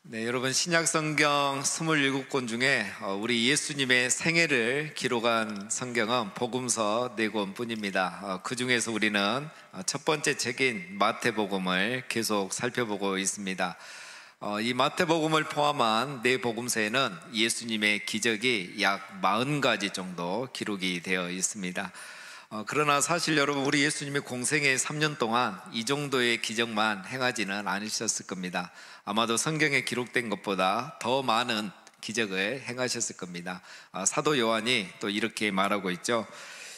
네, 여러분 신약 성경 27권 중에 우리 예수님의 생애를 기록한 성경은 복음서 4권뿐입니다. 그 중에서 우리는 첫 번째 책인 마태복음을 계속 살펴보고 있습니다. 이 마태복음을 포함한 네 복음서에는 예수님의 기적이 약 40가지 정도 기록이 되어 있습니다. 그러나 사실 여러분, 우리 예수님의 공생의 3년 동안 이 정도의 기적만 행하지는 않으셨을 겁니다. 아마도 성경에 기록된 것보다 더 많은 기적을 행하셨을 겁니다. 사도 요한이 또 이렇게 말하고 있죠.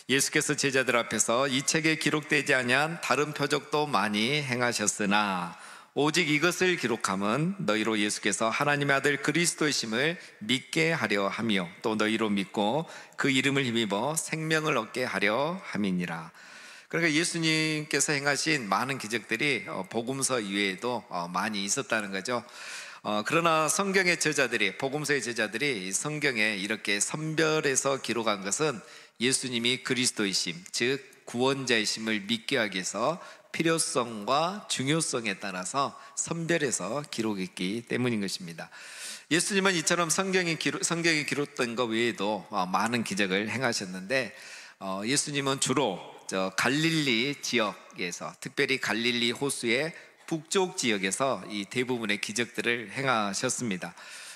예수께서 제자들 앞에서 이 책에 기록되지 아니한 다른 표적도 많이 행하셨으나 오직 이것을 기록함은 너희로 예수께서 하나님의 아들 그리스도이심을 믿게 하려 함이요 또 너희로 믿고 그 이름을 힘입어 생명을 얻게 하려 함이니라. 그러니까 예수님께서 행하신 많은 기적들이 복음서 이외에도 많이 있었다는 거죠. 그러나 성경의 저자들이, 복음서의 저자들이 성경에 이렇게 선별해서 기록한 것은 예수님이 그리스도이심, 즉 구원자이심을 믿게 하기 위해서 필요성과 중요성에 따라서 선별해서 기록했기 때문인 것입니다. 예수님은 이처럼 성경에 기록된 것 외에도 많은 기적을 행하셨는데, 예수님은 주로 갈릴리 지역에서, 특별히 갈릴리 호수의 북쪽 지역에서 이 대부분의 기적들을 행하셨습니다.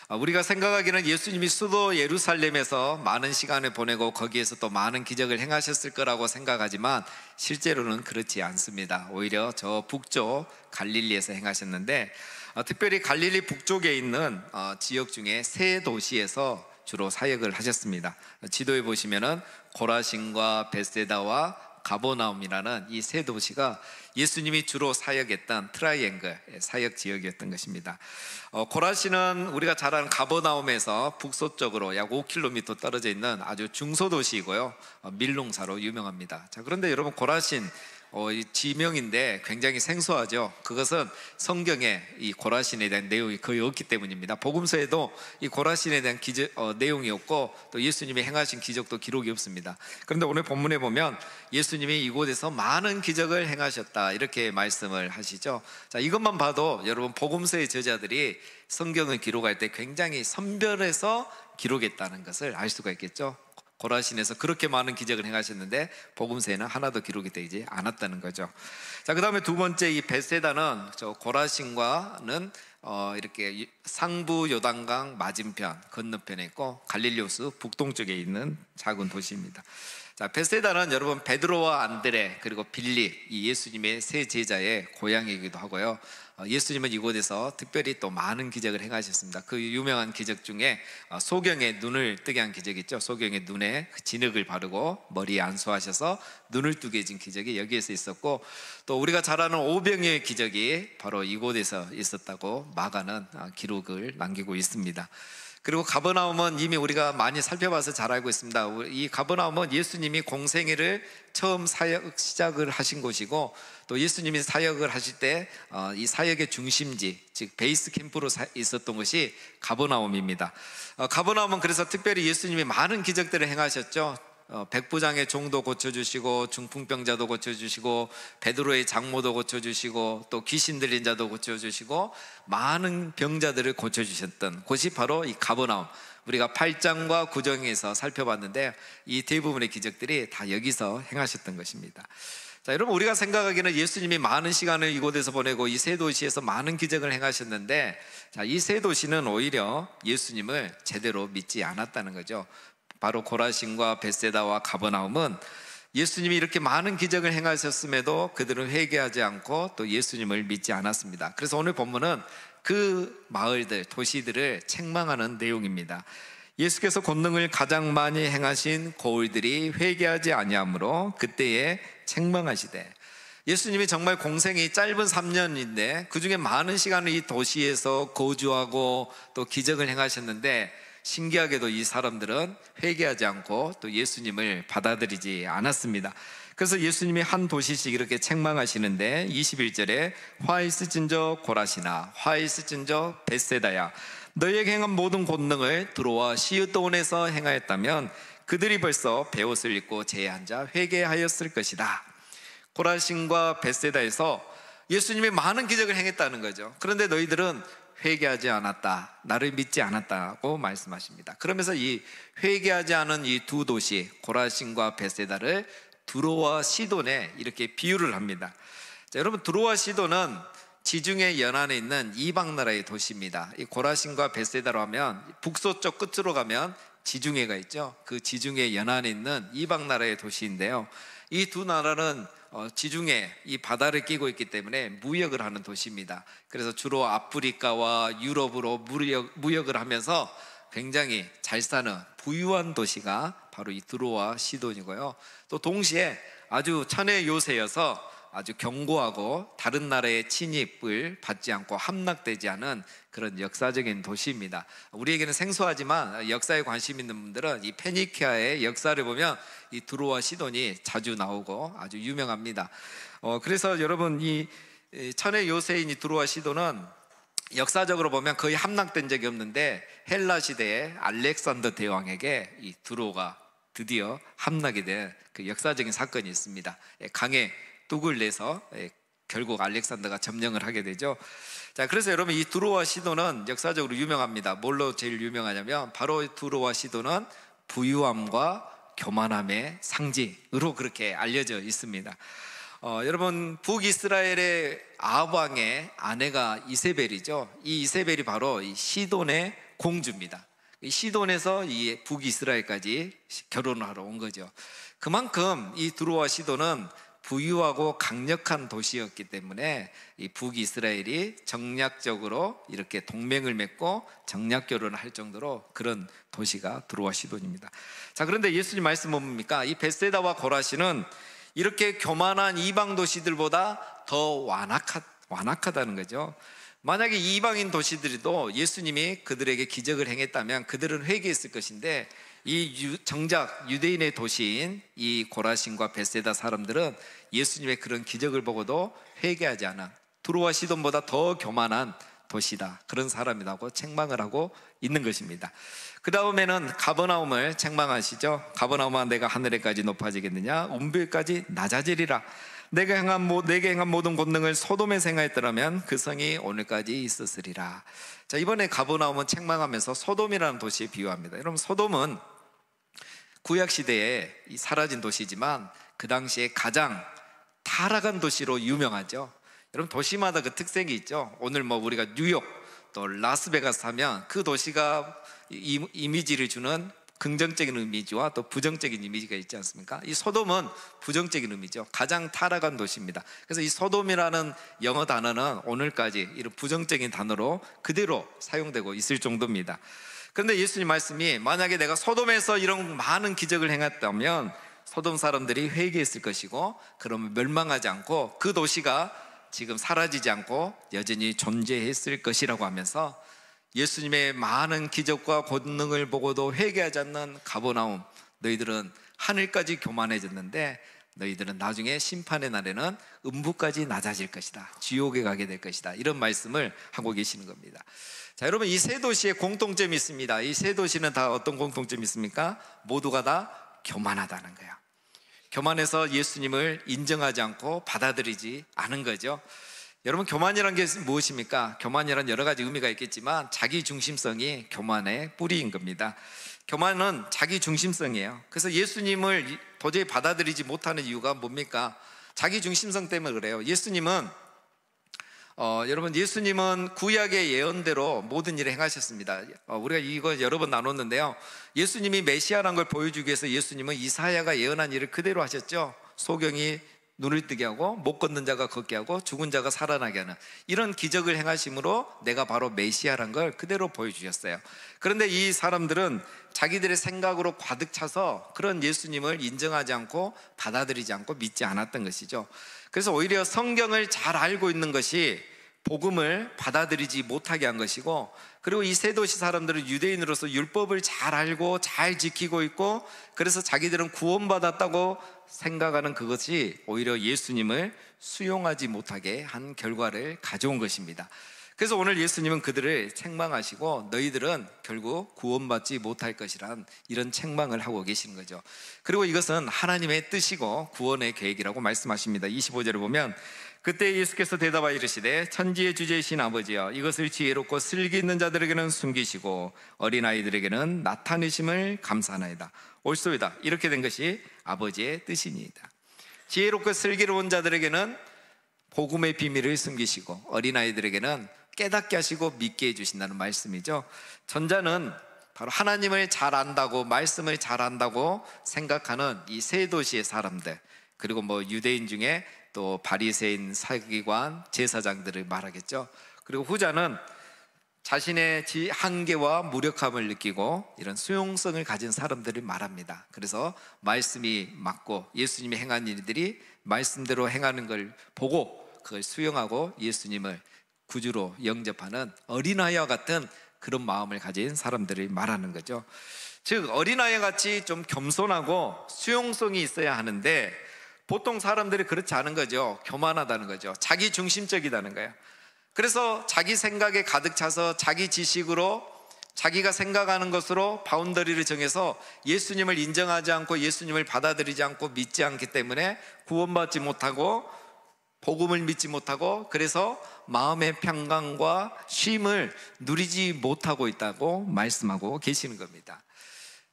우리가 생각하기는 예수님이 수도 예루살렘에서 많은 시간을 보내고 거기에서 또 많은 기적을 행하셨을 거라고 생각하지만 실제로는 그렇지 않습니다. 오히려 저 북쪽 갈릴리에서 행하셨는데, 특별히 갈릴리 북쪽에 있는 지역 중에 세 도시에서 주로 사역을 하셨습니다. 지도에 보시면은 고라신과 벳세다와 가버나움이라는 이 세 도시가 예수님이 주로 사역했던 트라이앵글 사역 지역이었던 것입니다. 고라신은 우리가 잘 아는 가버나움에서 북서쪽으로 약 5km 떨어져 있는 아주 중소도시이고요, 밀농사로 유명합니다. 자, 그런데 여러분, 고라신 이 지명인데 굉장히 생소하죠. 그것은 성경에 이 고라신에 대한 내용이 거의 없기 때문입니다. 복음서에도 이 고라신에 대한 내용이 없고 또 예수님이 행하신 기적도 기록이 없습니다. 그런데 오늘 본문에 보면 예수님이 이곳에서 많은 기적을 행하셨다, 이렇게 말씀을 하시죠. 자, 이것만 봐도 여러분, 복음서의 저자들이 성경을 기록할 때 굉장히 선별해서 기록했다는 것을 알 수가 있겠죠. 고라신에서 그렇게 많은 기적을 행하셨는데 복음서에는 하나도 기록이 되지 않았다는 거죠. 자, 그 다음에 두 번째, 이 벳세다는 저 고라신과는 이렇게 상부 요단강 맞은편 건너편에 있고 갈릴리 호수 북동쪽에 있는 작은 도시입니다. 자, 벳세다는 여러분, 베드로와 안드레 그리고 빌립, 이 예수님의 세 제자의 고향이기도 하고요, 예수님은 이곳에서 특별히 또 많은 기적을 행하셨습니다. 그 유명한 기적 중에 소경의 눈을 뜨게 한 기적이 있죠. 소경의 눈에 진흙을 바르고 머리에 안수하셔서 눈을 뜨게 해준 기적이 여기에서 있었고, 또 우리가 잘 아는 오병이의 기적이 바로 이곳에서 있었다고 마가는 기록을 남기고 있습니다. 그리고 가버나움은 이미 우리가 많이 살펴봐서 잘 알고 있습니다. 이 가버나움은 예수님이 공생애를 처음 사역 시작을 하신 곳이고, 또 예수님이 사역을 하실 때 이 사역의 중심지, 즉 베이스 캠프로 있었던 것이 가버나움입니다. 가버나움은 그래서 특별히 예수님이 많은 기적들을 행하셨죠. 백부장의 종도 고쳐주시고, 중풍병자도 고쳐주시고, 베드로의 장모도 고쳐주시고, 또 귀신 들린 자도 고쳐주시고, 많은 병자들을 고쳐주셨던 곳이 바로 이 가버나움. 우리가 8장과 9장에서 살펴봤는데 이 대부분의 기적들이 다 여기서 행하셨던 것입니다. 자, 여러분, 우리가 생각하기에는 예수님이 많은 시간을 이곳에서 보내고 이 세 도시에서 많은 기적을 행하셨는데, 자, 이 세 도시는 오히려 예수님을 제대로 믿지 않았다는 거죠. 바로 고라신과 벳세다와 가버나움은 예수님이 이렇게 많은 기적을 행하셨음에도 그들은 회개하지 않고 또 예수님을 믿지 않았습니다. 그래서 오늘 본문은 그 마을들, 도시들을 책망하는 내용입니다. 예수께서 권능을 가장 많이 행하신 고을들이 회개하지 아니하므로 그때에 책망하시되, 예수님이 정말 공생이 짧은 3년인데 그 중에 많은 시간을 이 도시에서 거주하고 또 기적을 행하셨는데, 신기하게도 이 사람들은 회개하지 않고 또 예수님을 받아들이지 않았습니다. 그래서 예수님이 한 도시씩 이렇게 책망하시는데 21절에 화 있을진저 고라시나 화 있을진저 벳세다야, 너희에게 행한 모든 권능을 드로와 시우도온에서 행하였다면 그들이 벌써 베옷을 입고 제에 앉아 회개하였을 것이다. 고라신과 벳세다에서 예수님이 많은 기적을 행했다는 거죠. 그런데 너희들은 회개하지 않았다, 나를 믿지 않았다고 말씀하십니다. 그러면서 이 회개하지 않은 이 두 도시 고라신과 베세다를 두로와 시돈에 이렇게 비유를 합니다. 자, 여러분, 두로와 시돈은 지중해 연안에 있는 이방 나라의 도시입니다. 이 고라신과 베세다로 하면 북서쪽 끝으로 가면 지중해가 있죠. 그 지중해 연안에 있는 이방 나라의 도시인데요, 이 두 나라는 지중해 이 바다를 끼고 있기 때문에 무역을 하는 도시입니다. 그래서 주로 아프리카와 유럽으로 무역을 하면서 굉장히 잘 사는 부유한 도시가 바로 이 두로와 시돈이고요, 또 동시에 아주 천의 요새여서 아주 견고하고 다른 나라의 침입을 받지 않고 함락되지 않은 그런 역사적인 도시입니다. 우리에게는 생소하지만 역사에 관심 있는 분들은 이 페니키아의 역사를 보면 이 두로와 시돈이 자주 나오고 아주 유명합니다. 그래서 여러분, 이 천의 요새인 이 두로와 시돈은 역사적으로 보면 거의 함락된 적이 없는데 헬라 시대에 알렉산더 대왕에게 이 두로가 드디어 함락이 된 그 역사적인 사건이 있습니다. 강에 뚝을 내서 결국 알렉산더가 점령을 하게 되죠. 자, 그래서 여러분, 이 두로와 시돈은 역사적으로 유명합니다. 뭘로 제일 유명하냐면 바로 두로와 시돈은 부유함과 교만함의 상징으로 그렇게 알려져 있습니다. 여러분, 북이스라엘의 아합 왕의 아내가 이세벨이죠. 이 이세벨이 바로 이 시돈의 공주입니다. 이 시돈에서 이 북이스라엘까지 결혼을 하러 온 거죠. 그만큼 이 두로와 시돈은 부유하고 강력한 도시였기 때문에 이 북이스라엘이 정략적으로 이렇게 동맹을 맺고 정략 결혼을 할 정도로 그런 도시가 두로와 시돈입니다. 자, 그런데 예수님 말씀 뭡니까? 이 베세다와 고라시는 이렇게 교만한 이방 도시들보다 더 완악하다는 거죠. 만약에 이방인 도시들도 예수님이 그들에게 기적을 행했다면 그들은 회개했을 것인데, 정작 유대인의 도시인 이 고라신과 베세다 사람들은 예수님의 그런 기적을 보고도 회개하지 않아 두로와 시돈보다 더 교만한 도시다, 그런 사람이라고 책망을 하고 있는 것입니다. 그 다음에는 가버나움을 책망하시죠. 가버나움아, 내가 하늘에까지 높아지겠느냐? 운별까지 낮아지리라. 내게 행한 모든 권능을 소돔에 행하였더라면 그 성이 오늘까지 있었으리라. 자, 이번에 가버나움은 책망하면서 소돔이라는 도시에 비유합니다. 여러분, 소돔은 구약시대에 사라진 도시지만 그 당시에 가장 타락한 도시로 유명하죠. 여러분, 도시마다 그 특색이 있죠. 오늘 우리가 뉴욕 또 라스베가스 하면 그 도시가 이미지를 주는 긍정적인 이미지와 또 부정적인 이미지가 있지 않습니까? 이 소돔은 부정적인 의미죠. 가장 타락한 도시입니다. 그래서 이 소돔이라는 영어 단어는 오늘까지 이런 부정적인 단어로 그대로 사용되고 있을 정도입니다. 그런데 예수님 말씀이, 만약에 내가 소돔에서 이런 많은 기적을 행했다면 소돔 사람들이 회개했을 것이고, 그러면 멸망하지 않고 그 도시가 지금 사라지지 않고 여전히 존재했을 것이라고 하면서 예수님의 많은 기적과 권능을 보고도 회개하지 않는 가버나움, 너희들은 하늘까지 교만해졌는데 너희들은 나중에 심판의 날에는 음부까지 낮아질 것이다, 지옥에 가게 될 것이다, 이런 말씀을 하고 계시는 겁니다. 자, 여러분, 이 세 도시에 공통점이 있습니다. 이 세 도시는 다 어떤 공통점이 있습니까? 모두가 다 교만하다는 거예요. 교만해서 예수님을 인정하지 않고 받아들이지 않은 거죠. 여러분, 교만이란 게 무엇입니까? 교만이란 여러 가지 의미가 있겠지만 자기 중심성이 교만의 뿌리인 겁니다. 교만은 자기 중심성이에요. 그래서 예수님을 도저히 받아들이지 못하는 이유가 뭡니까? 자기 중심성 때문에 그래요. 여러분, 예수님은 구약의 예언대로 모든 일을 행하셨습니다. 우리가 이거 여러 번 나눴는데요, 예수님이 메시아라는 걸 보여주기 위해서 예수님은 이사야가 예언한 일을 그대로 하셨죠. 소경이 눈을 뜨게 하고 못 걷는 자가 걷게 하고 죽은 자가 살아나게 하는 이런 기적을 행하심으로 내가 바로 메시아란 걸 그대로 보여주셨어요. 그런데 이 사람들은 자기들의 생각으로 가득 차서 그런 예수님을 인정하지 않고 받아들이지 않고 믿지 않았던 것이죠. 그래서 오히려 성경을 잘 알고 있는 것이 복음을 받아들이지 못하게 한 것이고, 그리고 이 세 도시 사람들은 유대인으로서 율법을 잘 알고 잘 지키고 있고, 그래서 자기들은 구원받았다고 생각하는 그것이 오히려 예수님을 수용하지 못하게 한 결과를 가져온 것입니다. 그래서 오늘 예수님은 그들을 책망하시고 너희들은 결국 구원받지 못할 것이란 이런 책망을 하고 계시는 거죠. 그리고 이것은 하나님의 뜻이고 구원의 계획이라고 말씀하십니다. 25절을 보면 그때 예수께서 대답하여 이르시되 천지의 주제이신 아버지여 이것을 지혜롭고 슬기 있는 자들에게는 숨기시고 어린아이들에게는 나타내심을 감사하나이다. 옳소이다. 이렇게 된 것이 아버지의 뜻이니이다. 지혜롭고 슬기로운 자들에게는 복음의 비밀을 숨기시고 어린아이들에게는 깨닫게 하시고 믿게 해주신다는 말씀이죠. 전자는 바로 하나님을 잘 안다고, 말씀을 잘 안다고 생각하는 이 세 도시의 사람들, 그리고 유대인 중에 또 바리새인, 서기관, 제사장들을 말하겠죠. 그리고 후자는 자신의 한계와 무력함을 느끼고 이런 수용성을 가진 사람들을 말합니다. 그래서 말씀이 맞고 예수님이 행한 일들이 말씀대로 행하는 걸 보고 그걸 수용하고 예수님을 구주로 영접하는 어린아이와 같은 그런 마음을 가진 사람들을 말하는 거죠. 즉 어린아이 같이 좀 겸손하고 수용성이 있어야 하는데 보통 사람들이 그렇지 않은 거죠. 교만하다는 거죠. 자기 중심적이다는 거예요. 그래서 자기 생각에 가득 차서 자기 지식으로 자기가 생각하는 것으로 바운더리를 정해서 예수님을 인정하지 않고 예수님을 받아들이지 않고 믿지 않기 때문에 구원받지 못하고 복음을 믿지 못하고 그래서 마음의 평강과 쉼을 누리지 못하고 있다고 말씀하고 계시는 겁니다.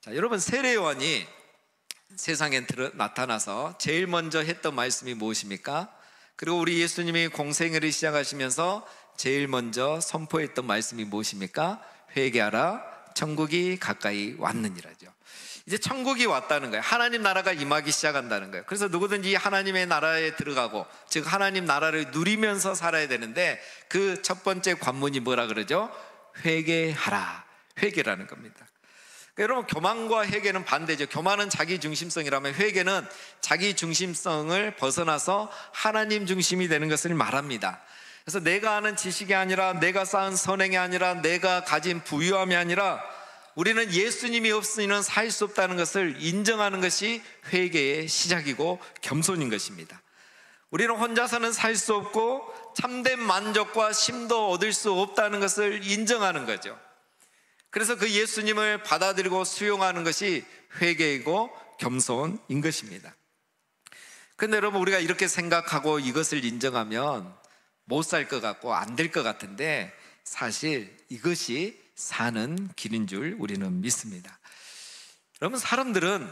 자, 여러분 세례 요한이 세상에 나타나서 제일 먼저 했던 말씀이 무엇입니까? 그리고 우리 예수님이 공생애를 시작하시면서 제일 먼저 선포했던 말씀이 무엇입니까? 회개하라 천국이 가까이 왔느니라죠. 이제 천국이 왔다는 거예요. 하나님 나라가 임하기 시작한다는 거예요. 그래서 누구든지 하나님의 나라에 들어가고 즉 하나님 나라를 누리면서 살아야 되는데 그 첫 번째 관문이 뭐라 그러죠? 회개하라. 회개라는 겁니다. 그러니까 여러분 교만과 회개는 반대죠. 교만은 자기 중심성이라면 회개는 자기 중심성을 벗어나서 하나님 중심이 되는 것을 말합니다. 그래서 내가 아는 지식이 아니라 내가 쌓은 선행이 아니라 내가 가진 부유함이 아니라 우리는 예수님이 없으면 살 수 없다는 것을 인정하는 것이 회개의 시작이고 겸손인 것입니다. 우리는 혼자서는 살 수 없고 참된 만족과 쉼도 얻을 수 없다는 것을 인정하는 거죠. 그래서 그 예수님을 받아들이고 수용하는 것이 회개이고 겸손인 것입니다. 그런데 여러분 우리가 이렇게 생각하고 이것을 인정하면 못 살 것 같고 안 될 것 같은데 사실 이것이 사는 길인 줄 우리는 믿습니다. 여러분 사람들은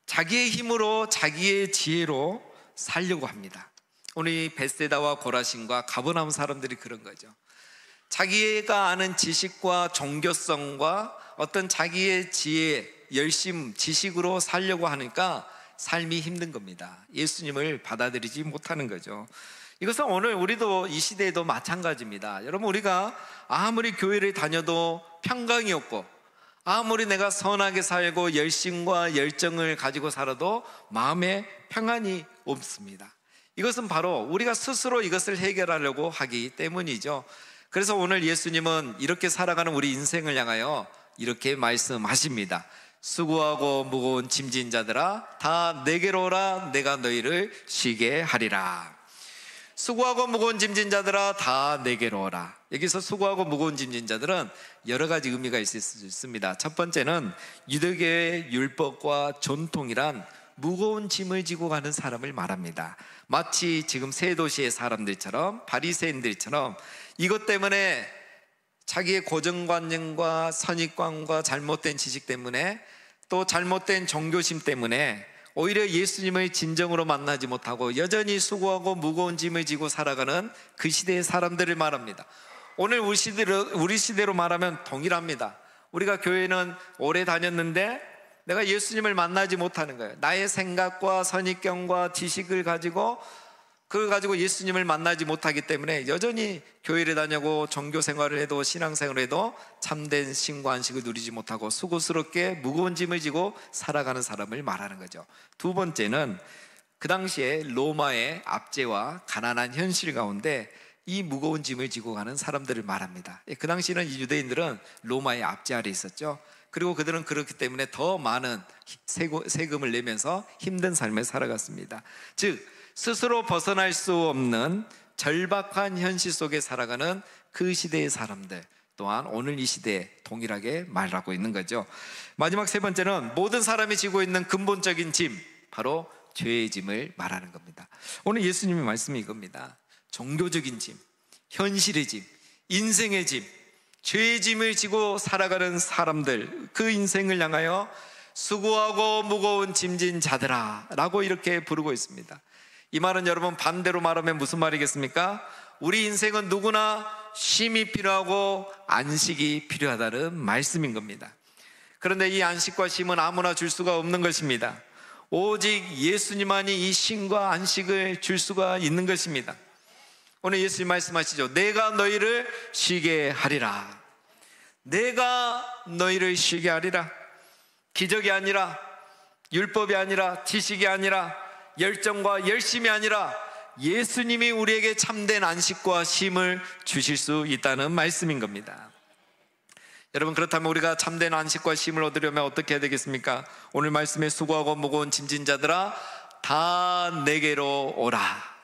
자기의 힘으로 자기의 지혜로 살려고 합니다. 오늘 이 벳세다와 고라신과 가버나움 사람들이 그런 거죠. 자기가 아는 지식과 종교성과 어떤 자기의 지혜, 열심, 지식으로 살려고 하니까 삶이 힘든 겁니다. 예수님을 받아들이지 못하는 거죠. 이것은 오늘 우리도 이 시대에도 마찬가지입니다. 여러분 우리가 아무리 교회를 다녀도 평강이 없고 아무리 내가 선하게 살고 열심과 열정을 가지고 살아도 마음에 평안이 없습니다. 이것은 바로 우리가 스스로 이것을 해결하려고 하기 때문이죠. 그래서 오늘 예수님은 이렇게 살아가는 우리 인생을 향하여 이렇게 말씀하십니다. 수고하고 무거운 짐진 자들아 다 내게로 오라 내가 너희를 쉬게 하리라. 수고하고 무거운 짐진 자들아 다 내게로 오라. 여기서 수고하고 무거운 짐진 자들은 여러 가지 의미가 있을 수 있습니다. 첫 번째는 유대교의 율법과 전통이란 무거운 짐을 지고 가는 사람을 말합니다. 마치 지금 세 도시의 사람들처럼 바리새인들처럼 이것 때문에 자기의 고정관념과 선입관과 잘못된 지식 때문에 또 잘못된 종교심 때문에 오히려 예수님을 진정으로 만나지 못하고 여전히 수고하고 무거운 짐을 지고 살아가는 그 시대의 사람들을 말합니다. 오늘 우리 시대로 말하면 동일합니다. 우리가 교회는 오래 다녔는데 내가 예수님을 만나지 못하는 거예요. 나의 생각과 선입견과 지식을 가지고 그걸 가지고 예수님을 만나지 못하기 때문에 여전히 교회를 다니고 종교 생활을 해도 신앙생활을 해도 참된 신과 안식을 누리지 못하고 수고스럽게 무거운 짐을 지고 살아가는 사람을 말하는 거죠. 두 번째는 그 당시에 로마의 압제와 가난한 현실 가운데 이 무거운 짐을 지고 가는 사람들을 말합니다. 그 당시에는 이 유대인들은 로마의 압제 아래 있었죠. 그리고 그들은 그렇기 때문에 더 많은 세금을 내면서 힘든 삶을 살아갔습니다. 즉 스스로 벗어날 수 없는 절박한 현실 속에 살아가는 그 시대의 사람들 또한 오늘 이 시대에 동일하게 말하고 있는 거죠. 마지막 세 번째는 모든 사람이 지고 있는 근본적인 짐, 바로 죄의 짐을 말하는 겁니다. 오늘 예수님의 말씀이 이겁니다. 종교적인 짐, 현실의 짐, 인생의 짐, 죄의 짐을 지고 살아가는 사람들, 그 인생을 향하여 수고하고 무거운 짐진 자들아 라고 이렇게 부르고 있습니다. 이 말은 여러분 반대로 말하면 무슨 말이겠습니까? 우리 인생은 누구나 쉼이 필요하고 안식이 필요하다는 말씀인 겁니다. 그런데 이 안식과 쉼은 아무나 줄 수가 없는 것입니다. 오직 예수님만이 이 쉼과 안식을 줄 수가 있는 것입니다. 오늘 예수님 말씀하시죠. 내가 너희를 쉬게 하리라. 내가 너희를 쉬게 하리라. 기적이 아니라, 율법이 아니라, 지식이 아니라, 열정과 열심이 아니라 예수님이 우리에게 참된 안식과 쉼을 주실 수 있다는 말씀인 겁니다. 여러분, 그렇다면 우리가 참된 안식과 쉼을 얻으려면 어떻게 해야 되겠습니까? 오늘 말씀에 수고하고 무거운 짐진 자들아 다 내게로 오라.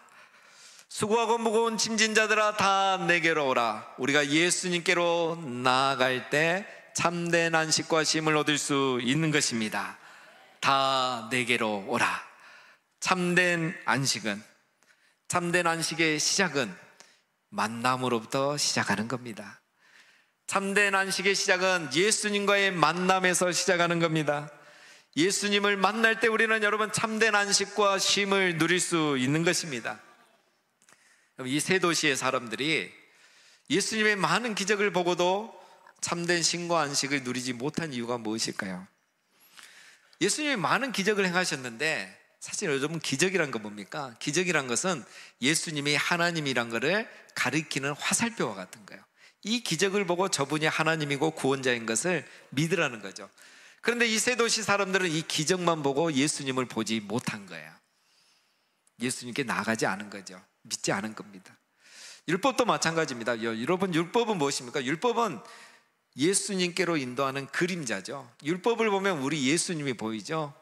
수고하고 무거운 짐진 자들아 다 내게로 오라. 우리가 예수님께로 나아갈 때 참된 안식과 쉼을 얻을 수 있는 것입니다. 다 내게로 오라. 참된 안식은, 참된 안식의 시작은 만남으로부터 시작하는 겁니다. 참된 안식의 시작은 예수님과의 만남에서 시작하는 겁니다. 예수님을 만날 때 우리는 여러분 참된 안식과 쉼을 누릴 수 있는 것입니다. 이 세 도시의 사람들이 예수님의 많은 기적을 보고도 참된 쉼과 안식을 누리지 못한 이유가 무엇일까요? 예수님이 많은 기적을 행하셨는데 사실 요즘은 기적이란 건 뭡니까? 기적이란 것은 예수님이 하나님이란 것을 가리키는 화살표와 같은 거예요. 이 기적을 보고 저분이 하나님이고 구원자인 것을 믿으라는 거죠. 그런데 이 세 도시 사람들은 이 기적만 보고 예수님을 보지 못한 거예요. 예수님께 나가지 않은 거죠. 믿지 않은 겁니다. 율법도 마찬가지입니다. 여러분, 율법은 무엇입니까? 율법은 예수님께로 인도하는 그림자죠. 율법을 보면 우리 예수님이 보이죠.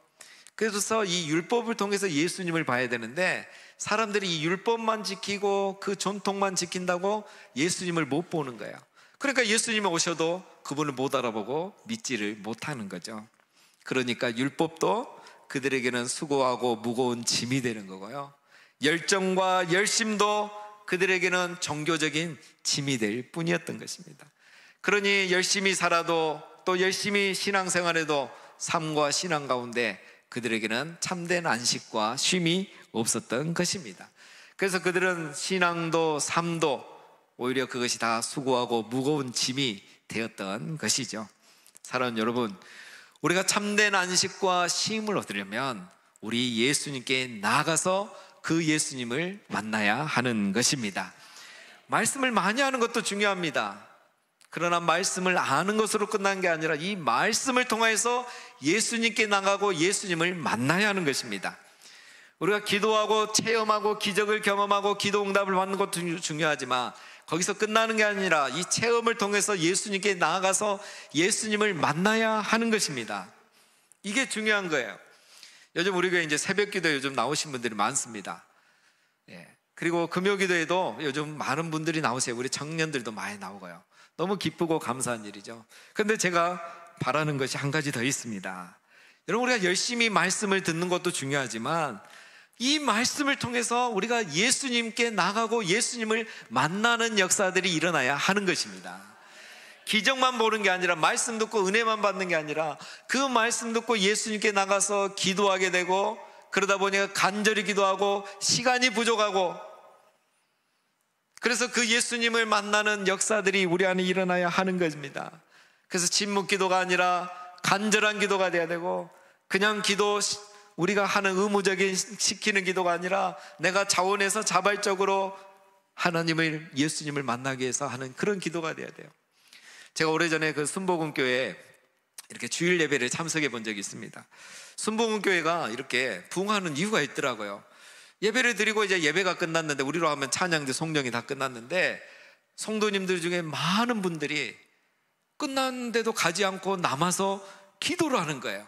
그래서 이 율법을 통해서 예수님을 봐야 되는데 사람들이 이 율법만 지키고 그 전통만 지킨다고 예수님을 못 보는 거예요. 그러니까 예수님이 오셔도 그분을 못 알아보고 믿지를 못하는 거죠. 그러니까 율법도 그들에게는 수고하고 무거운 짐이 되는 거고요, 열정과 열심도 그들에게는 종교적인 짐이 될 뿐이었던 것입니다. 그러니 열심히 살아도 또 열심히 신앙생활해도 삶과 신앙 가운데 그들에게는 참된 안식과 쉼이 없었던 것입니다. 그래서 그들은 신앙도 삶도 오히려 그것이 다 수고하고 무거운 짐이 되었던 것이죠. 사랑하는 여러분, 우리가 참된 안식과 쉼을 얻으려면 우리 예수님께 나아가서 그 예수님을 만나야 하는 것입니다. 말씀을 많이 하는 것도 중요합니다. 그러나 말씀을 아는 것으로 끝난 게 아니라 이 말씀을 통해서 예수님께 나가고 예수님을 만나야 하는 것입니다. 우리가 기도하고 체험하고 기적을 경험하고 기도 응답을 받는 것도 중요하지만 거기서 끝나는 게 아니라 이 체험을 통해서 예수님께 나아가서 예수님을 만나야 하는 것입니다. 이게 중요한 거예요. 요즘 우리 교회 이제 새벽 기도에 요즘 나오신 분들이 많습니다. 그리고 금요 기도에도 요즘 많은 분들이 나오세요. 우리 청년들도 많이 나오고요. 너무 기쁘고 감사한 일이죠. 그런데 제가 바라는 것이 한 가지 더 있습니다. 여러분, 우리가 열심히 말씀을 듣는 것도 중요하지만 이 말씀을 통해서 우리가 예수님께 나가고 예수님을 만나는 역사들이 일어나야 하는 것입니다. 기적만 보는 게 아니라 말씀 듣고 은혜만 받는 게 아니라 그 말씀 듣고 예수님께 나가서 기도하게 되고 그러다 보니까 간절히 기도하고 시간이 부족하고 그래서 그 예수님을 만나는 역사들이 우리 안에 일어나야 하는 것입니다. 그래서 침묵 기도가 아니라 간절한 기도가 돼야 되고 그냥 기도 우리가 하는 의무적인 시키는 기도가 아니라 내가 자원해서 자발적으로 하나님을 예수님을 만나기 위해서 하는 그런 기도가 돼야 돼요. 제가 오래전에 그 순복음교회에 이렇게 주일 예배를 참석해 본 적이 있습니다. 순복음교회가 이렇게 부흥하는 이유가 있더라고요. 예배를 드리고 이제 예배가 끝났는데 우리로 하면 찬양대 송정이 다 끝났는데 성도님들 중에 많은 분들이 끝났는데도 가지 않고 남아서 기도를 하는 거예요.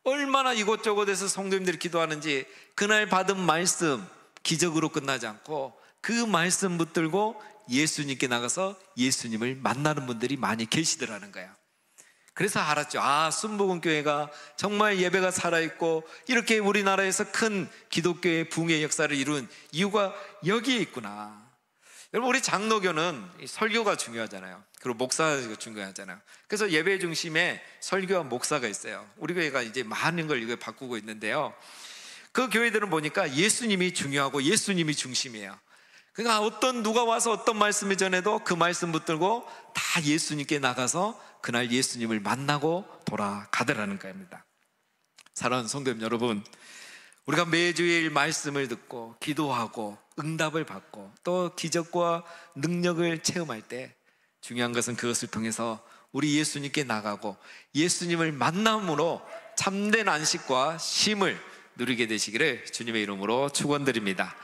얼마나 이곳저곳에서 성도님들이 기도하는지 그날 받은 말씀 기적으로 끝나지 않고 그 말씀 붙들고 예수님께 나가서 예수님을 만나는 분들이 많이 계시더라는 거예요. 그래서 알았죠. 순복음교회가 정말 예배가 살아있고 이렇게 우리나라에서 큰 기독교의 붕의 역사를 이룬 이유가 여기에 있구나. 여러분, 우리 장로교는 설교가 중요하잖아요. 그리고 목사가 중요하잖아요. 그래서 예배 중심에 설교와 목사가 있어요. 우리 교회가 이제 많은 걸 이거 바꾸고 있는데요, 그 교회들은 보니까 예수님이 중요하고 예수님이 중심이에요. 그러니까 누가 와서 어떤 말씀을 전해도 그 말씀 붙들고 다 예수님께 나가서 그날 예수님을 만나고 돌아가더라는 겁니다. 사랑하는 성도님 여러분, 우리가 매주일 말씀을 듣고 기도하고 응답을 받고 또 기적과 능력을 체험할 때 중요한 것은 그것을 통해서 우리 예수님께 나가고 예수님을 만남으로 참된 안식과 쉼을 누리게 되시기를 주님의 이름으로 축원드립니다.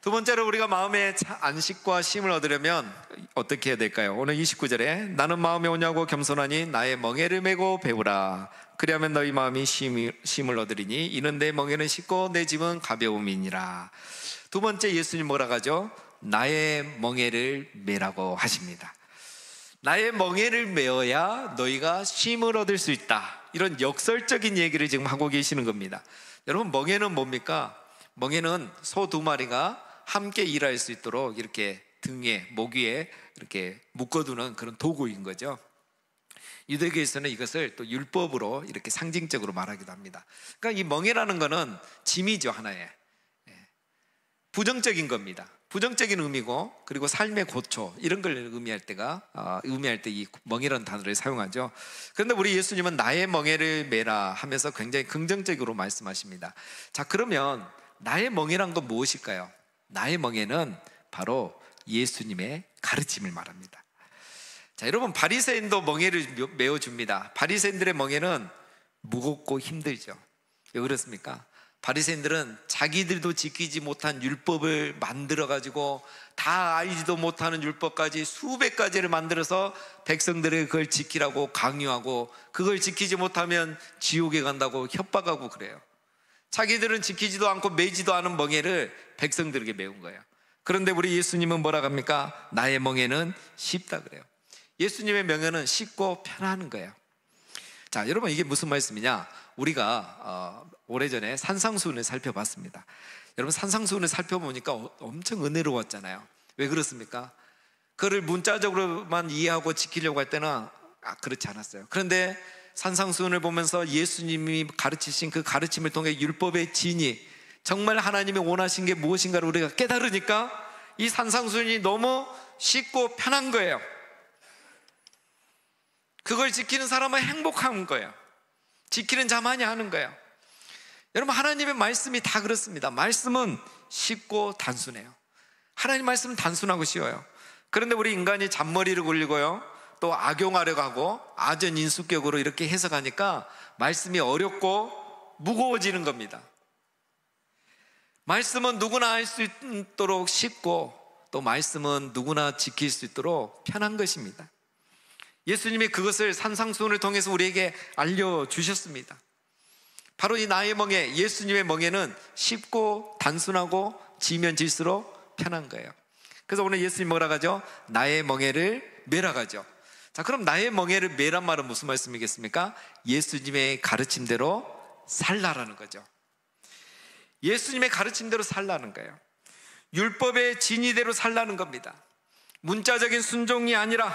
두 번째로 우리가 마음의 안식과 쉼을 얻으려면 어떻게 해야 될까요? 오늘 29절에 나는 마음에 오냐고 겸손하니 나의 멍에를 메고 배우라. 그리하면 너희 마음이 쉼을 얻으리니 이는 내 멍에는 쉽고 내 짐은 가벼움이니라. 두 번째, 예수님 뭐라고 하죠? 나의 멍에를 메라고 하십니다. 나의 멍에를 메어야 너희가 쉼을 얻을 수 있다. 이런 역설적인 얘기를 지금 하고 계시는 겁니다. 여러분, 멍에는 뭡니까? 멍에는 소 두 마리가 함께 일할 수 있도록 이렇게 등에, 목 위에 이렇게 묶어두는 그런 도구인 거죠. 유대교에서는 이것을 또 율법으로 이렇게 상징적으로 말하기도 합니다. 그러니까 이 멍에라는 거는 짐이죠, 하나의. 부정적인 겁니다. 부정적인 의미고, 그리고 삶의 고초 이런 걸 의미할 때 이 멍에라는 단어를 사용하죠. 그런데 우리 예수님은 나의 멍에를 메라 하면서 굉장히 긍정적으로 말씀하십니다. 자, 그러면 나의 멍에란 건 무엇일까요? 나의 멍에는 바로 예수님의 가르침을 말합니다. 자, 여러분, 바리새인도 멍에를 메어줍니다. 바리새인들의 멍에는 무겁고 힘들죠. 왜 그렇습니까? 바리새인들은 자기들도 지키지 못한 율법을 만들어가지고 다 알지도 못하는 율법까지 수백 가지를 만들어서 백성들에게 그걸 지키라고 강요하고, 그걸 지키지 못하면 지옥에 간다고 협박하고 그래요. 자기들은 지키지도 않고 매지도 않은 멍에를 백성들에게 메운 거예요. 그런데 우리 예수님은 뭐라고 합니까? 나의 멍에는 쉽다 그래요. 예수님의 멍에는 쉽고 편한 거예요. 자, 여러분, 이게 무슨 말씀이냐? 우리가 오래전에 산상수훈을 살펴봤습니다. 여러분, 산상수훈을 살펴보니까 엄청 은혜로웠잖아요. 왜 그렇습니까? 그를 문자적으로만 이해하고 지키려고 할 때는 그렇지 않았어요. 그런데 산상수훈을 보면서 예수님이 가르치신 그 가르침을 통해 율법의 진이 정말 하나님이 원하신 게 무엇인가를 우리가 깨달으니까 이 산상수훈이 너무 쉽고 편한 거예요. 그걸 지키는 사람은 행복한 거예요. 지키는 자만이 하는 거예요. 여러분, 하나님의 말씀이 다 그렇습니다. 말씀은 쉽고 단순해요. 하나님 말씀은 단순하고 쉬워요. 그런데 우리 인간이 잔머리를 굴리고요, 또 악용하려고 하고 아전인수격으로 이렇게 해석하니까 말씀이 어렵고 무거워지는 겁니다. 말씀은 누구나 할 수 있도록 쉽고, 또 말씀은 누구나 지킬 수 있도록 편한 것입니다. 예수님이 그것을 산상수훈을 통해서 우리에게 알려주셨습니다. 바로 이 나의 멍에, 예수님의 멍에는 쉽고 단순하고 지면 질수록 편한 거예요. 그래서 오늘 예수님 뭐라 하죠? 나의 멍에를 메라 가죠. 자, 그럼 나의 멍에를 메란 말은 무슨 말씀이겠습니까? 예수님의 가르침대로 살라라는 거죠. 예수님의 가르침대로 살라는 거예요. 율법의 진리대로 살라는 겁니다. 문자적인 순종이 아니라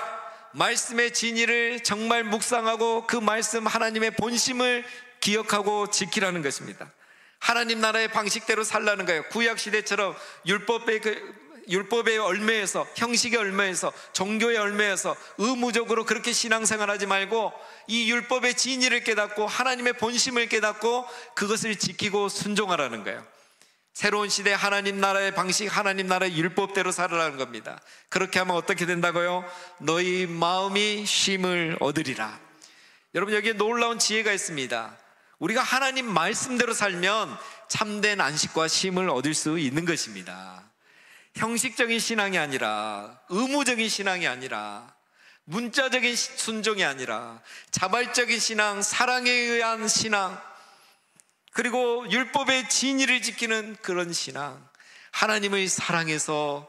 말씀의 진리를 정말 묵상하고 그 말씀 하나님의 본심을 기억하고 지키라는 것입니다. 하나님 나라의 방식대로 살라는 거예요. 구약시대처럼 율법의 얼매에서, 형식의 얼매에서, 종교의 얼매에서 의무적으로 그렇게 신앙생활하지 말고 이 율법의 진리를 깨닫고 하나님의 본심을 깨닫고 그것을 지키고 순종하라는 거예요. 새로운 시대 하나님 나라의 방식, 하나님 나라의 율법대로 살아라는 겁니다. 그렇게 하면 어떻게 된다고요? 너희 마음이 쉼을 얻으리라. 여러분, 여기에 놀라운 지혜가 있습니다. 우리가 하나님 말씀대로 살면 참된 안식과 쉼을 얻을 수 있는 것입니다. 형식적인 신앙이 아니라, 의무적인 신앙이 아니라, 문자적인 순종이 아니라 자발적인 신앙, 사랑에 의한 신앙, 그리고 율법의 진리를 지키는 그런 신앙, 하나님을 사랑해서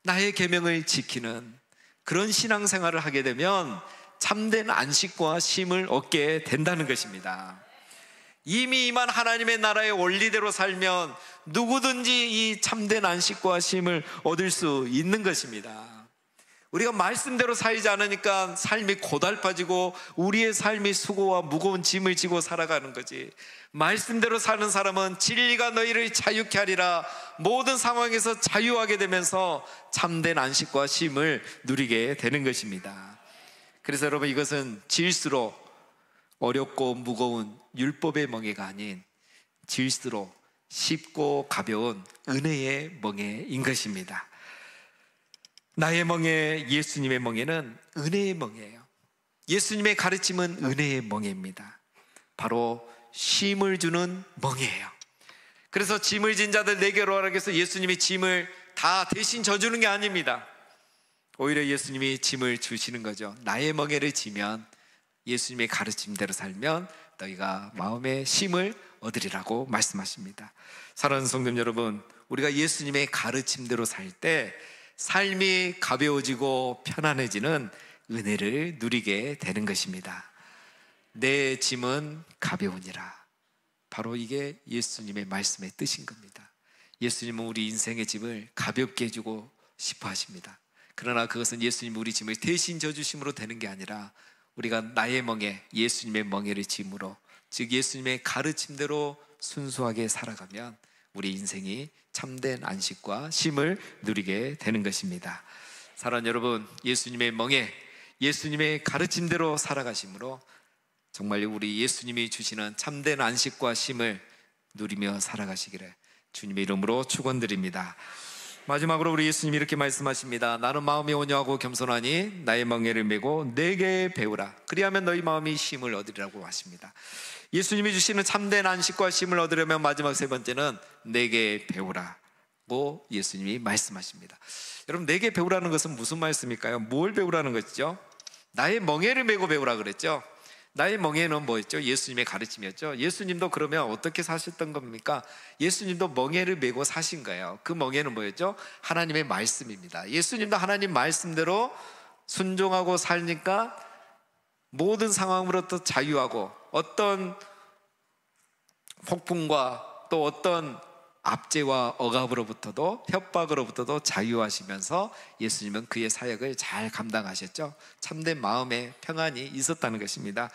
나의 계명을 지키는 그런 신앙생활을 하게 되면 참된 안식과 쉼을 얻게 된다는 것입니다. 이미 임한 하나님의 나라의 원리대로 살면 누구든지 이 참된 안식과 쉼을 얻을 수 있는 것입니다. 우리가 말씀대로 살지 않으니까 삶이 고달파지고 우리의 삶이 수고와 무거운 짐을 지고 살아가는 거지. 말씀대로 사는 사람은 진리가 너희를 자유케 하리라, 모든 상황에서 자유하게 되면서 참된 안식과 쉼을 누리게 되는 것입니다. 그래서 여러분, 이것은 질수록 어렵고 무거운 율법의 멍에가 아닌 질수록 쉽고 가벼운 은혜의 멍에인 것입니다. 나의 멍에, 예수님의 멍에는 은혜의 멍에예요. 예수님의 가르침은 은혜의 멍에입니다. 바로 쉼을 주는 멍에예요. 그래서 짐을 진 자들 내게로 오라 해서 예수님이 짐을 다 대신 져주는 게 아닙니다. 오히려 예수님이 짐을 주시는 거죠. 나의 멍에를 지면, 예수님의 가르침대로 살면 너희가 마음의 쉼을 얻으리라고 말씀하십니다. 사랑하는 성도 여러분, 우리가 예수님의 가르침대로 살 때 삶이 가벼워지고 편안해지는 은혜를 누리게 되는 것입니다. 내 짐은 가벼우니라. 바로 이게 예수님의 말씀의 뜻인 겁니다. 예수님은 우리 인생의 짐을 가볍게 해주고 싶어 하십니다. 그러나 그것은 예수님이 우리 짐을 대신 져주심으로 되는 게 아니라 우리가 나의 멍에, 예수님의 멍에를 짐으로, 즉 예수님의 가르침대로 순수하게 살아가면 우리 인생이 참된 안식과 쉼을 누리게 되는 것입니다. 사랑하는 여러분, 예수님의 멍에, 예수님의 가르침대로 살아가심으로 정말 우리 예수님이 주시는 참된 안식과 쉼을 누리며 살아가시기를 주님의 이름으로 축원드립니다. 마지막으로 우리 예수님이 이렇게 말씀하십니다. 나는 마음이 온유하고 겸손하니 나의 멍에를 메고 내게 배우라. 그리하면 너희 마음이 쉼을 얻으리라고 하십니다. 예수님이 주시는 참된 안식과 쉼을 얻으려면 마지막 세 번째는 내게 배우라고 예수님이 말씀하십니다. 여러분, 내게 배우라는 것은 무슨 말씀일까요? 뭘 배우라는 것이죠? 나의 멍에를 메고 배우라 그랬죠. 나의 멍에는 뭐였죠? 예수님의 가르침이었죠. 예수님도 그러면 어떻게 사셨던 겁니까? 예수님도 멍에를 메고 사신 거예요. 그 멍에는 뭐였죠? 하나님의 말씀입니다. 예수님도 하나님 말씀대로 순종하고 살니까 모든 상황으로부터 자유하고 어떤 폭풍과 또 어떤 압제와 억압으로부터도, 협박으로부터도 자유하시면서 예수님은 그의 사역을 잘 감당하셨죠. 참된 마음의 평안이 있었다는 것입니다.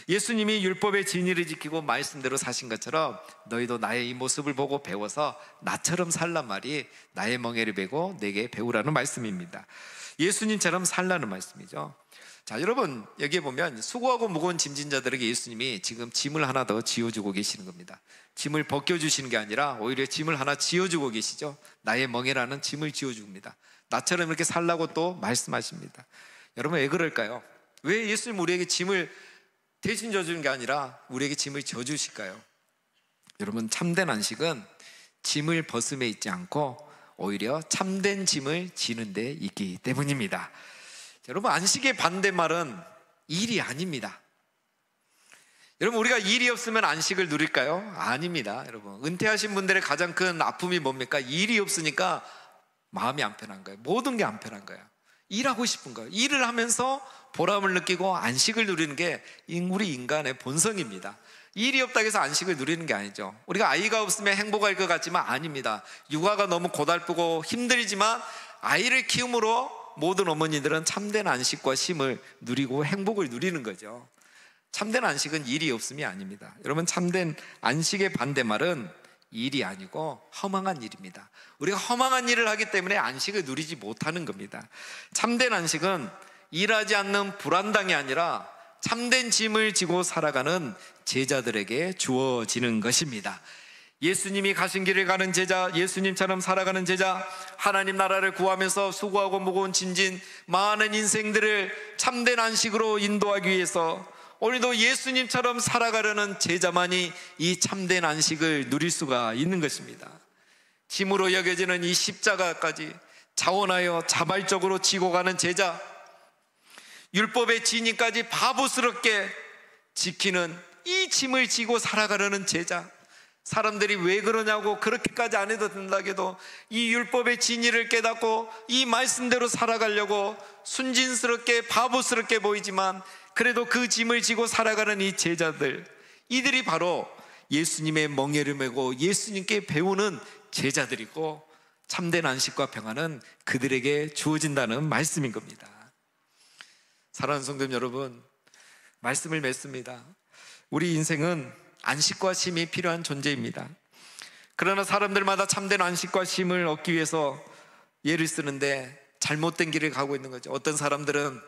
예수님이 율법의 진리를 지키고 말씀대로 사신 것처럼 너희도 나의 이 모습을 보고 배워서 나처럼 살란 말이 나의 멍에를 메고 내게 배우라는 말씀입니다. 예수님처럼 살라는 말씀이죠. 자, 여러분, 여기에 보면 수고하고 무거운 짐진 자들에게 예수님이 지금 짐을 하나 더 지어주고 계시는 겁니다. 짐을 벗겨주시는 게 아니라 오히려 짐을 하나 지어주고 계시죠. 나의 멍에라는 짐을 지어줍니다. 나처럼 이렇게 살라고 또 말씀하십니다. 여러분, 왜 그럴까요? 왜 예수님 우리에게 짐을 대신 져주는 게 아니라 우리에게 짐을 져주실까요? 여러분, 참된 안식은 짐을 벗음에 있지 않고 오히려 참된 짐을 지는 데 있기 때문입니다. 여러분, 안식의 반대말은 일이 아닙니다. 여러분, 우리가 일이 없으면 안식을 누릴까요? 아닙니다. 여러분, 은퇴하신 분들의 가장 큰 아픔이 뭡니까? 일이 없으니까 마음이 안 편한 거예요. 모든 게 안 편한 거예요. 일하고 싶은 거예요. 일을 하면서 보람을 느끼고 안식을 누리는 게 우리 인간의 본성입니다. 일이 없다고 해서 안식을 누리는 게 아니죠. 우리가 아이가 없으면 행복할 것 같지만 아닙니다. 육아가 너무 고달프고 힘들지만 아이를 키움으로 모든 어머니들은 참된 안식과 쉼을 누리고 행복을 누리는 거죠. 참된 안식은 일이 없음이 아닙니다. 여러분, 참된 안식의 반대말은 일이 아니고 허망한 일입니다. 우리가 허망한 일을 하기 때문에 안식을 누리지 못하는 겁니다. 참된 안식은 일하지 않는 불안당이 아니라 참된 짐을 지고 살아가는 제자들에게 주어지는 것입니다. 예수님이 가신 길을 가는 제자, 예수님처럼 살아가는 제자, 하나님 나라를 구하면서 수고하고 무거운 짐진 많은 인생들을 참된 안식으로 인도하기 위해서 오늘도 예수님처럼 살아가려는 제자만이 이 참된 안식을 누릴 수가 있는 것입니다. 짐으로 여겨지는 이 십자가까지 자원하여 자발적으로 지고 가는 제자, 율법의 진리까지 바보스럽게 지키는 이 짐을 지고 살아가려는 제자, 사람들이 왜 그러냐고 그렇게까지 안 해도 된다고 해도 이 율법의 진리를 깨닫고 이 말씀대로 살아가려고 순진스럽게 바보스럽게 보이지만 그래도 그 짐을 지고 살아가는 이 제자들, 이들이 바로 예수님의 멍에를 메고 예수님께 배우는 제자들이고 참된 안식과 평안은 그들에게 주어진다는 말씀인 겁니다. 사랑하는 성도 여러분, 말씀을 맺습니다. 우리 인생은 안식과 쉼이 필요한 존재입니다. 그러나 사람들마다 참된 안식과 쉼을 얻기 위해서 예를 쓰는데 잘못된 길을 가고 있는 거죠. 어떤 사람들은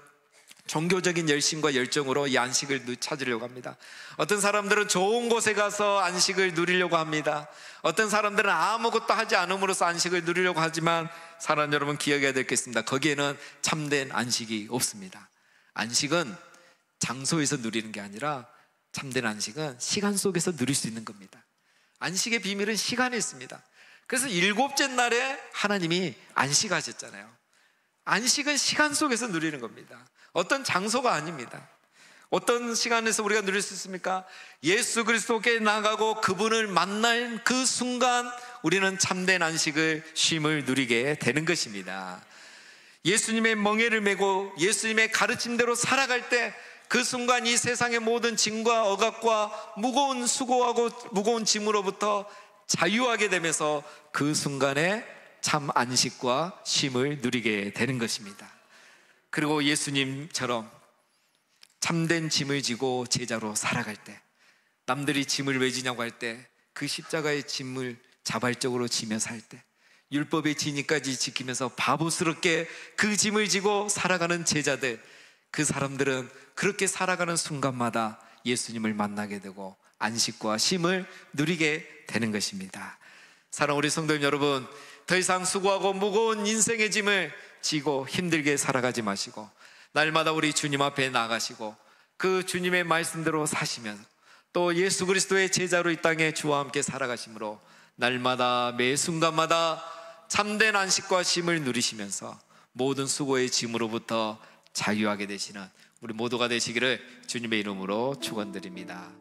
종교적인 열심과 열정으로 이 안식을 찾으려고 합니다. 어떤 사람들은 좋은 곳에 가서 안식을 누리려고 합니다. 어떤 사람들은 아무것도 하지 않음으로써 안식을 누리려고 하지만 사랑하는 여러분, 기억해야 될 게 있습니다. 거기에는 참된 안식이 없습니다. 안식은 장소에서 누리는 게 아니라 참된 안식은 시간 속에서 누릴 수 있는 겁니다. 안식의 비밀은 시간에 있습니다. 그래서 일곱째 날에 하나님이 안식하셨잖아요. 안식은 시간 속에서 누리는 겁니다. 어떤 장소가 아닙니다. 어떤 시간에서 우리가 누릴 수 있습니까? 예수 그리스도께 나가고 그분을 만날 그 순간 우리는 참된 안식을, 쉼을 누리게 되는 것입니다. 예수님의 멍에를 메고 예수님의 가르침대로 살아갈 때 그 순간 이 세상의 모든 짐과 억압과 무거운 수고하고 무거운 짐으로부터 자유하게 되면서 그 순간에 참 안식과 쉼을 누리게 되는 것입니다. 그리고 예수님처럼 참된 짐을 지고 제자로 살아갈 때, 남들이 짐을 왜 지냐고 할 때 그 십자가의 짐을 자발적으로 지며 살 때, 율법의 진리까지 지키면서 바보스럽게 그 짐을 지고 살아가는 제자들, 그 사람들은 그렇게 살아가는 순간마다 예수님을 만나게 되고 안식과 쉼을 누리게 되는 것입니다. 사랑하는 우리 성도 여러분, 더 이상 수고하고 무거운 인생의 짐을 지고 힘들게 살아가지 마시고 날마다 우리 주님 앞에 나가시고 그 주님의 말씀대로 사시면 또 예수 그리스도의 제자로 이 땅에 주와 함께 살아가심으로 날마다 매 순간마다 참된 안식과 쉼을 누리시면서 모든 수고의 짐으로부터 자유하게 되시는 우리 모두가 되시기를 주님의 이름으로 축원드립니다.